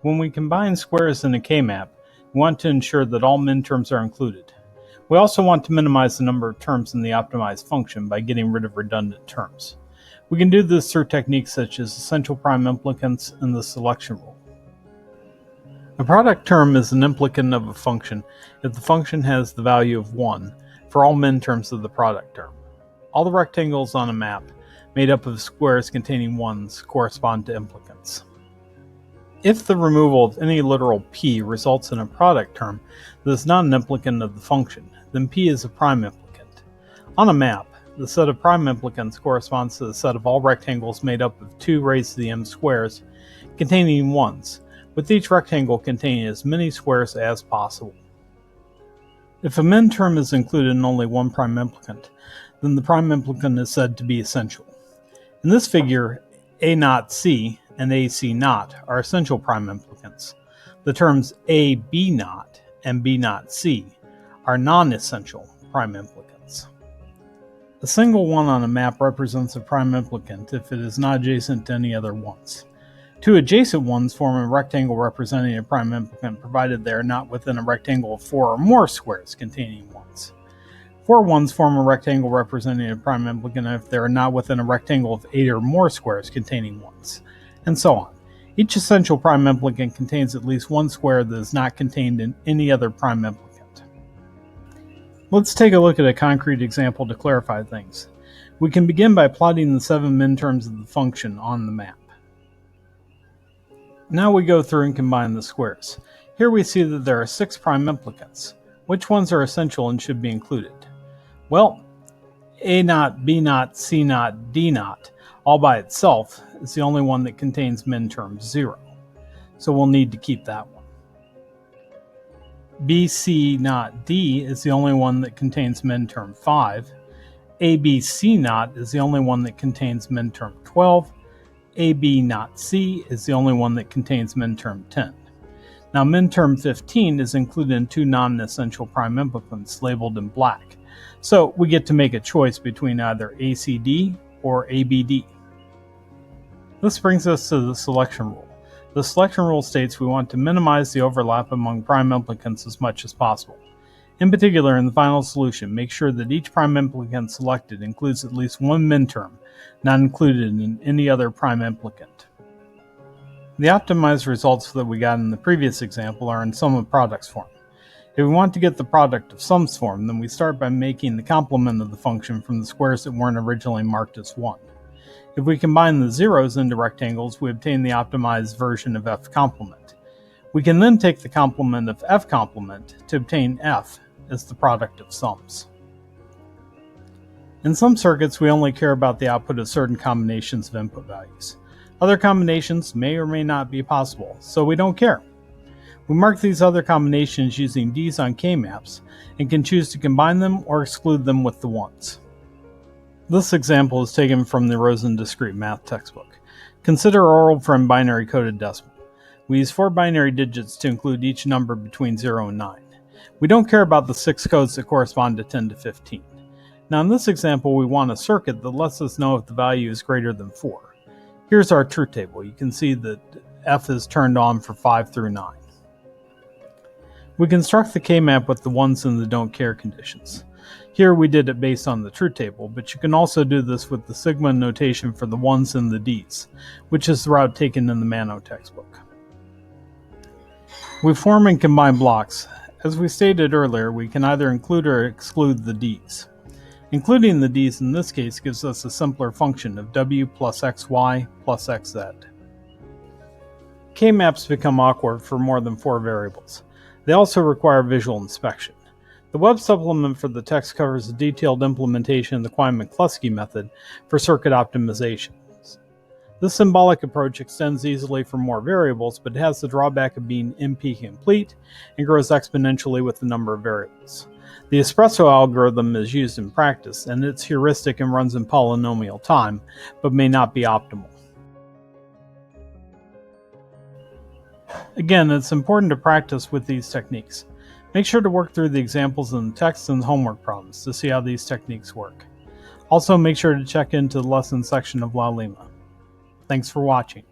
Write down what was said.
When we combine squares in a K-map, we want to ensure that all minterms are included. We also want to minimize the number of terms in the optimized function by getting rid of redundant terms. We can do this through techniques such as essential prime implicants and the selection rule. A product term is an implicant of a function if the function has the value of 1 for all minterms of the product term. All the rectangles on a map made up of squares containing 1s correspond to implicants. If the removal of any literal p results in a product term that is not an implicant of the function, then p is a prime implicant. On a map, the set of prime implicants corresponds to the set of all rectangles made up of 2 raised to the m squares containing 1s, with each rectangle containing as many squares as possible. If a minterm is included in only one prime implicant, then the prime implicant is said to be essential. In this figure, A0C and AC0 are essential prime implicants. The terms AB0 and B0C are non-essential prime implicants. A single one on a map represents a prime implicant if it is not adjacent to any other ones. 2 adjacent ones form a rectangle representing a prime implicant provided they are not within a rectangle of 4 or more squares containing ones. 4 ones form a rectangle representing a prime implicant if they are not within a rectangle of 8 or more squares containing ones, and so on. Each essential prime implicant contains at least one square that is not contained in any other prime implicant. Let's take a look at a concrete example to clarify things. We can begin by plotting the 7 minterms of the function on the map. Now we go through and combine the squares. Here we see that there are 6 prime implicants. Which ones are essential and should be included? Well, A0, B0, C0, D0, all by itself, is the only one that contains minterm 0. So we'll need to keep that one. BC0D is the only one that contains minterm 5. ABC0 is the only one that contains minterm 12. AB0C is the only one that contains minterm 10. Now minterm 15 is included in 2 non-essential prime implicants labeled in black. So we get to make a choice between either ACD or ABD. This brings us to the selection rule. The selection rule states we want to minimize the overlap among prime implicants as much as possible. In particular, in the final solution, make sure that each prime implicant selected includes at least one minterm not included in any other prime implicant. The optimized results that we got in the previous example are in sum of products form. If we want to get the product of sums form, then we start by making the complement of the function from the squares that weren't originally marked as 1. If we combine the zeros into rectangles, we obtain the optimized version of f complement. We can then take the complement of f complement to obtain f as the product of sums. In some circuits, we only care about the output of certain combinations of input values. Other combinations may or may not be possible, so we don't care. We mark these other combinations using Ds on K-maps and can choose to combine them or exclude them with the ones. This example is taken from the Rosen Discrete Math textbook. Consider oral from binary coded decimal. We use 4 binary digits to include each number between 0 and 9. We don't care about the 6 codes that correspond to 10 to 15. Now in this example, we want a circuit that lets us know if the value is greater than 4. Here's our truth table. You can see that f is turned on for 5 through 9. We construct the K-map with the ones and the don't care conditions. Here we did it based on the truth table, but you can also do this with the sigma notation for the ones and the Ds, which is the route taken in the Mano textbook. We form and combine blocks. As we stated earlier, we can either include or exclude the Ds. Including the Ds in this case gives us a simpler function of w plus xy plus xz. K-maps become awkward for more than 4 variables. They also require visual inspection. The web supplement for the text covers a detailed implementation of the Quine-McCluskey method for circuit optimization. This symbolic approach extends easily for more variables, but it has the drawback of being NP-complete and grows exponentially with the number of variables. The espresso algorithm is used in practice, and it's heuristic and runs in polynomial time, but may not be optimal. Again, it's important to practice with these techniques. Make sure to work through the examples in the text and the homework problems to see how these techniques work. Also, make sure to check into the lesson section of La Lima. Thanks for watching.